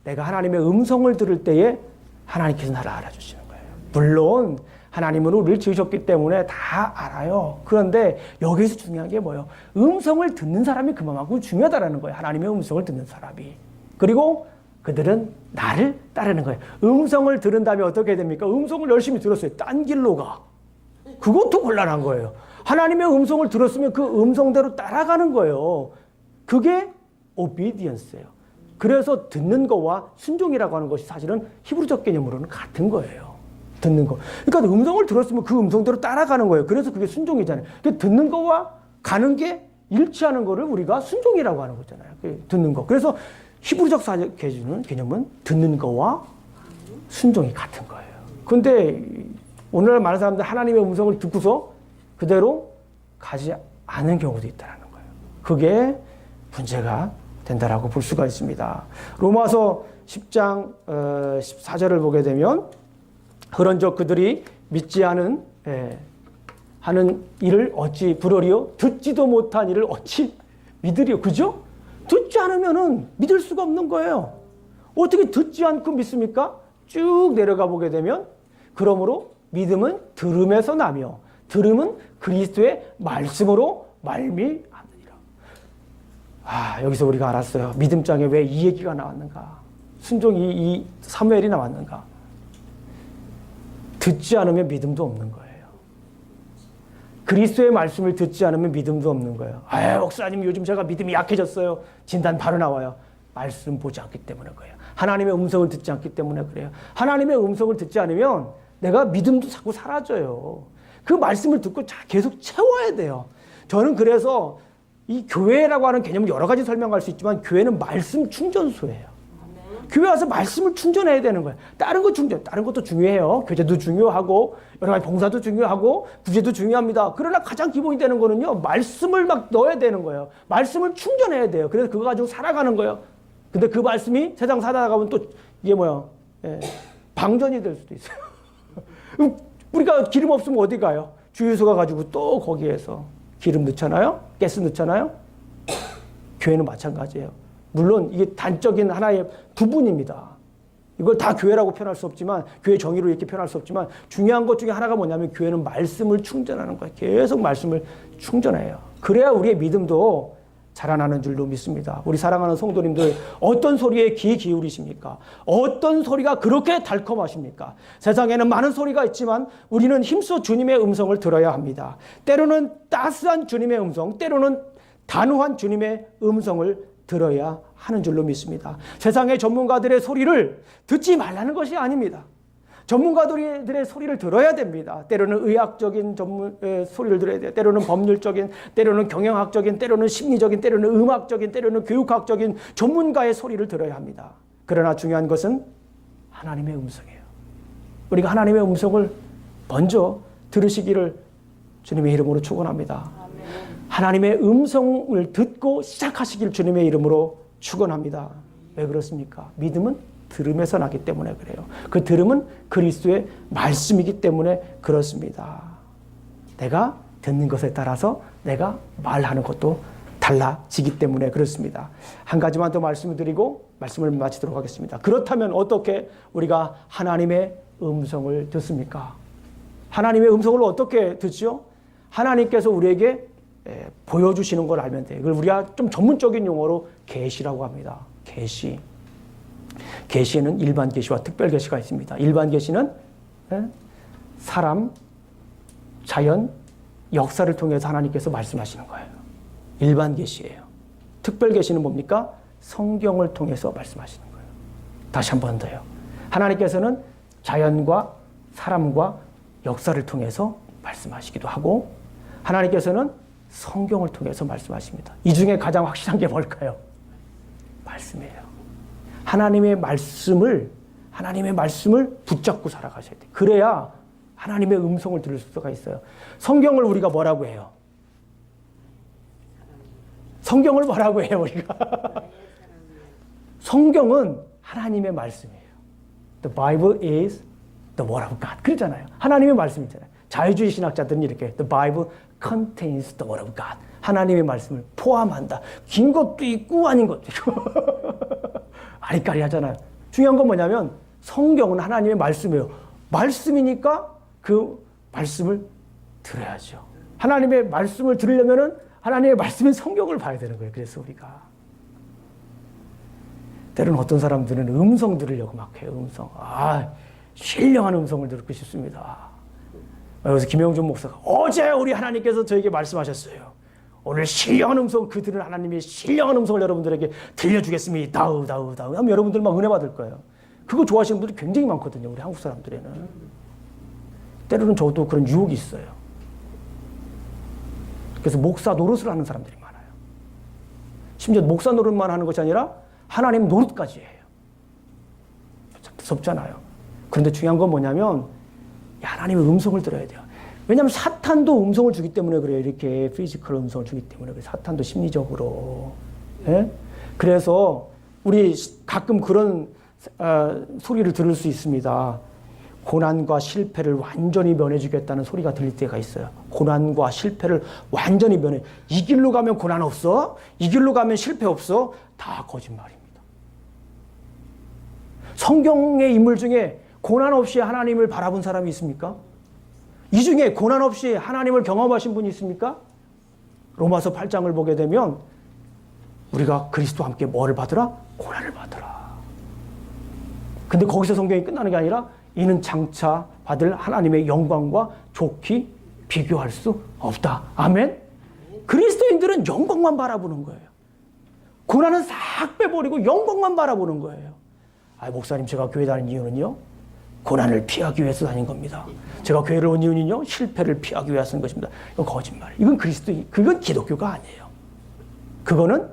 내가 하나님의 음성을 들을 때에 하나님께서 나를 알아주시는 거예요. 물론 하나님은 우리를 지으셨기 때문에 다 알아요. 그런데 여기서 중요한 게 뭐예요? 음성을 듣는 사람이 그만큼 중요하다는 거예요. 하나님의 음성을 듣는 사람이. 그리고 그들은 나를 따르는 거예요. 음성을 들은 다음에 어떻게 됩니까? 음성을 열심히 들었어요. 딴 길로 가. 그것도 곤란한 거예요. 하나님의 음성을 들었으면 그 음성대로 따라가는 거예요. 그게 obedience예요. 그래서 듣는 거와 순종이라고 하는 것이 사실은 히브리적 개념으로는 같은 거예요. 듣는 거. 그러니까 음성을 들었으면 그 음성대로 따라가는 거예요. 그래서 그게 순종이잖아요. 듣는 거와 가는 게 일치하는 거를 우리가 순종이라고 하는 거잖아요. 듣는 거. 그래서 히브리적 개념은 듣는 거와 순종이 같은 거예요. 근데 오늘날 많은 사람들 하나님의 음성을 듣고서 그대로 가지 않은 경우도 있다는 거예요. 그게 문제가 된다라고 볼 수가 있습니다. 로마서 10장 14절을 보게 되면 그런즉 그들이 믿지 않은 하는 일을 어찌 부르리요? 듣지도 못한 일을 어찌 믿으리요? 그죠? 듣지 않으면은 믿을 수가 없는 거예요. 어떻게 듣지 않고 믿습니까? 쭉 내려가 보게 되면 그러므로 믿음은 들음에서 나며 들음은 그리스도의 말씀으로 말미암느니라. 여기서 우리가 알았어요. 믿음장에 왜 이 얘기가 나왔는가? 순종이 이 사무엘이 나왔는가? 듣지 않으면 믿음도 없는 거예요. 그리스도의 말씀을 듣지 않으면 믿음도 없는 거예요. 목사님 요즘 제가 믿음이 약해졌어요. 진단 바로 나와요. 말씀 보지 않기 때문에 그래요. 하나님의 음성을 듣지 않기 때문에 그래요. 하나님의 음성을 듣지 않으면 내가 믿음도 자꾸 사라져요. 그 말씀을 듣고 계속 채워야 돼요. 저는 그래서 이 교회라고 하는 개념을 여러 가지 설명할 수 있지만 교회는 말씀 충전소예요. 교회 와서 말씀을 충전해야 되는 거예요. 다른 것도 중요해요. 교제도 중요하고 여러 가지 봉사도 중요하고 구제도 중요합니다. 그러나 가장 기본이 되는 거는요. 말씀을 막 넣어야 되는 거예요. 말씀을 충전해야 돼요. 그래서 그거 가지고 살아가는 거예요. 근데 그 말씀이 세상 살다가 보면 또 이게 방전이 될 수도 있어요. 우리가 기름 없으면 어디 가요? 주유소 가가지고 또 거기에서 기름 넣잖아요? 가스 넣잖아요? 교회는 마찬가지예요. 물론 이게 단적인 하나의 부분입니다. 이걸 다 교회라고 표현할 수 없지만 교회 정의로 이렇게 표현할 수 없지만 중요한 것 중에 하나가 뭐냐면 교회는 말씀을 충전하는 거예요. 계속 말씀을 충전해요. 그래야 우리의 믿음도 자라나는 줄로 믿습니다. 우리 사랑하는 성도님들 어떤 소리에 귀 기울이십니까? 어떤 소리가 그렇게 달콤하십니까? 세상에는 많은 소리가 있지만 우리는 힘써 주님의 음성을 들어야 합니다. 때로는 따스한 주님의 음성, 때로는 단호한 주님의 음성을 들어야 하는 줄로 믿습니다. 세상의 전문가들의 소리를 듣지 말라는 것이 아닙니다. 전문가들의 소리를 들어야 됩니다. 때로는 의학적인 소리를 들어야 돼요. 때로는 법률적인, 때로는 경영학적인, 때로는 심리적인, 때로는 음악적인, 때로는 교육학적인 전문가의 소리를 들어야 합니다. 그러나 중요한 것은 하나님의 음성이에요. 우리가 하나님의 음성을 먼저 들으시기를 주님의 이름으로 축원합니다. 하나님의 음성을 듣고 시작하시길 주님의 이름으로 축원합니다. 왜 그렇습니까? 믿음은 들음에서 나기 때문에 그래요. 그 들음은 그리스도의 말씀이기 때문에 그렇습니다. 내가 듣는 것에 따라서 내가 말하는 것도 달라지기 때문에 그렇습니다. 한 가지만 더 말씀을 드리고 말씀을 마치도록 하겠습니다. 그렇다면 어떻게 우리가 하나님의 음성을 듣습니까? 하나님의 음성을 어떻게 듣죠? 하나님께서 우리에게 보여주시는 걸 알면 돼요. 이걸 우리가 좀 전문적인 용어로 계시라고 합니다. 계시. 계시에는 일반 계시와 특별 계시가 있습니다. 일반 계시는 사람, 자연, 역사를 통해서 하나님께서 말씀하시는 거예요. 일반 계시예요. 특별 계시는 뭡니까? 성경을 통해서 말씀하시는 거예요. 다시 한 번 더요. 하나님께서는 자연과 사람과 역사를 통해서 말씀하시기도 하고 하나님께서는 성경을 통해서 말씀하십니다. 이 중에 가장 확실한 게 뭘까요? 말씀이에요. 하나님의 말씀을 붙잡고 살아가셔야 돼요. 그래야 하나님의 음성을 들을 수가 있어요. 성경을 우리가 뭐라고 해요? 성경을 뭐라고 해요, 우리가? 성경은 하나님의 말씀이에요. The Bible is the word of God. 그러잖아요. 하나님의 말씀이잖아요. 자유주의 신학자들은 이렇게 The Bible contains the word of God. 하나님의 말씀을 포함한다. 긴 것도 있고 아닌 것도 있고. 아리까리 하잖아요. 중요한 건 뭐냐면 성경은 하나님의 말씀이에요. 말씀이니까 그 말씀을 들어야죠. 하나님의 말씀을 들으려면은 하나님의 말씀인 성경을 봐야 되는 거예요. 그래서 우리가 때로는 어떤 사람들은 음성 들으려고 막 해요. 음성. 신령한 음성을 듣고 싶습니다. 그래서 김영준 목사가 어제 우리 하나님께서 저에게 말씀하셨어요. 오늘 신령한 음성, 그들은 하나님의 신령한 음성을 여러분들에게 들려주겠습니다. 다우 하면 여러분들 막 은혜 받을 거예요. 그거 좋아하시는 분들이 굉장히 많거든요. 우리 한국 사람들에는. 때로는 저도 그런 유혹이 있어요. 그래서 목사 노릇을 하는 사람들이 많아요. 심지어 목사 노릇만 하는 것이 아니라 하나님 노릇까지 해요. 참 무섭잖아요. 그런데 중요한 건 뭐냐면 하나님의 음성을 들어야 돼요. 왜냐하면 사탄도 음성을 주기 때문에 그래요. 이렇게 피지컬 음성을 주기 때문에 그래요. 사탄도 심리적으로. 예? 그래서 우리 가끔 그런 소리를 들을 수 있습니다. 고난과 실패를 완전히 면해주겠다는 소리가 들릴 때가 있어요. 고난과 실패를 완전히 면해. 이 길로 가면 고난 없어? 이 길로 가면 실패 없어? 다 거짓말입니다. 성경의 인물 중에 고난 없이 하나님을 바라본 사람이 있습니까? 이 중에 고난 없이 하나님을 경험하신 분이 있습니까? 로마서 8장을 보게 되면 우리가 그리스도와 함께 뭐를 받으라? 고난을 받으라. 근데 거기서 성경이 끝나는 게 아니라 이는 장차 받을 하나님의 영광과 좋게 비교할 수 없다. 아멘? 그리스도인들은 영광만 바라보는 거예요. 고난은 싹 빼버리고 영광만 바라보는 거예요. 목사님, 제가 교회 다니는 이유는요? 고난을 피하기 위해서 다닌 겁니다. 제가 교회를 온 이유는요? 실패를 피하기 위해서 하는 것입니다. 이건 거짓말이에요. 이건 그건 기독교가 아니에요. 그거는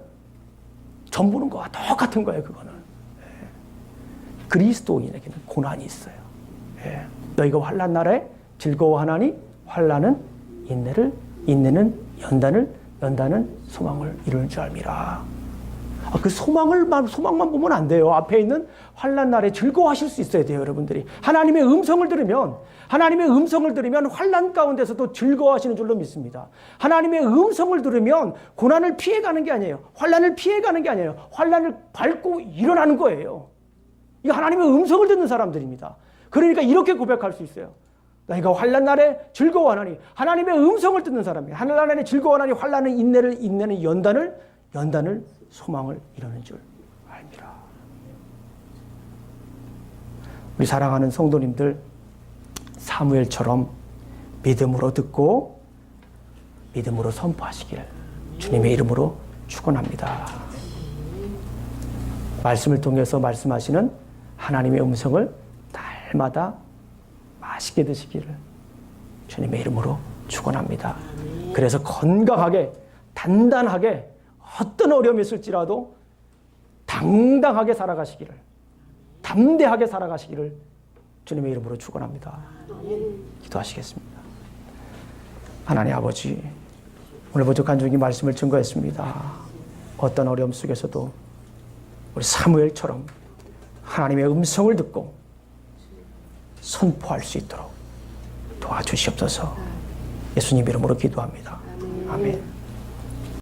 점 보는 거와 똑같은 거예요, 그거는. 그리스도인에게는 고난이 있어요. 너희가 환난 날에 즐거워하나니 환난은 인내를, 인내는 연단을, 연단은 소망을 이루는 줄 알미라. 그 소망만 보면 안 돼요. 앞에 있는 환난 날에 즐거워하실 수 있어야 돼요, 여러분들이. 하나님의 음성을 들으면 환난 가운데서도 즐거워하시는 줄로 믿습니다. 하나님의 음성을 들으면 고난을 피해가는 게 아니에요. 환난을 피해가는 게 아니에요. 환난을 밟고 일어나는 거예요. 이거 하나님의 음성을 듣는 사람들입니다. 그러니까 이렇게 고백할 수 있어요. 너희가 환난 날에 즐거워하나니, 하나님의 음성을 듣는 사람이에요. 환난 날에 즐거워하나니 환난은 인내를, 인내는 연단을 소망을 이루는 줄 알미라. 우리 사랑하는 성도님들, 사무엘처럼 믿음으로 듣고 믿음으로 선포하시길 주님의 이름으로 축원합니다. 말씀을 통해서 말씀하시는 하나님의 음성을 날마다 맛있게 드시기를 주님의 이름으로 축원합니다. 그래서 건강하게, 단단하게, 어떤 어려움이 있을지라도 당당하게 살아가시기를, 담대하게 살아가시기를 주님의 이름으로 축원합니다. 기도하시겠습니다. 하나님 아버지, 오늘 부족한 중이 말씀을 증거했습니다. 어떤 어려움 속에서도 우리 사무엘처럼 하나님의 음성을 듣고 선포할 수 있도록 도와주시옵소서. 예수님 이름으로 기도합니다. 아멘.